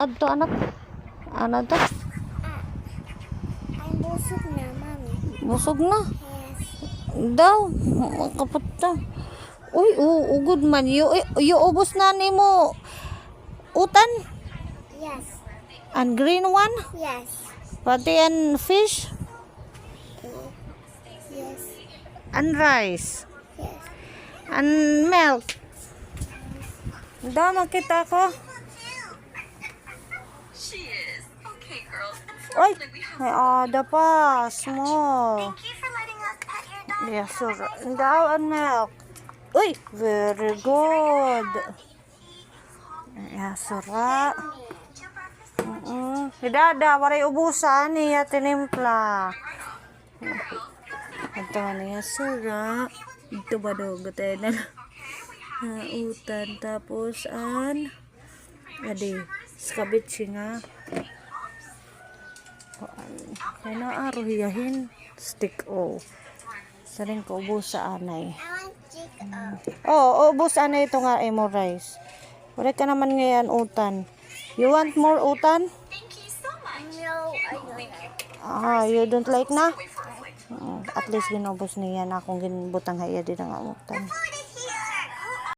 Adto anak. Ano to? Ang busog na, mami. Busog na. Yes. Daw. Kapot to. Uy, ugod man. Yu ubos na ni mo. Utan. Yes. And green one. Yes. Pati and fish. Yes. And rice. Yes. And milk. Daw makita ko. She is. Okay, girls. Uy. Unfortunately, we have May ada pa. Small. Thank you for letting us pet your dog. Yes, sir. Daw and milk. Uy, very good. Yes, sir. Hidada, waray ubusan niya tinimpla. Ito niya, sir. Ito ba daw? Gatay na utan. Tapos, adi, skabitsi nga. Kaya na hiyahin. Stick o. Saring ko, ubus sa anay. I want chicken. Ubus anay ito nga emo rice. Wala ka naman ngayon utan. You want more utan? Thank you so much. No, I don't. You don't like na? Wait for a flight. At least ginubos niya na akong ginbutang haya din ang utan.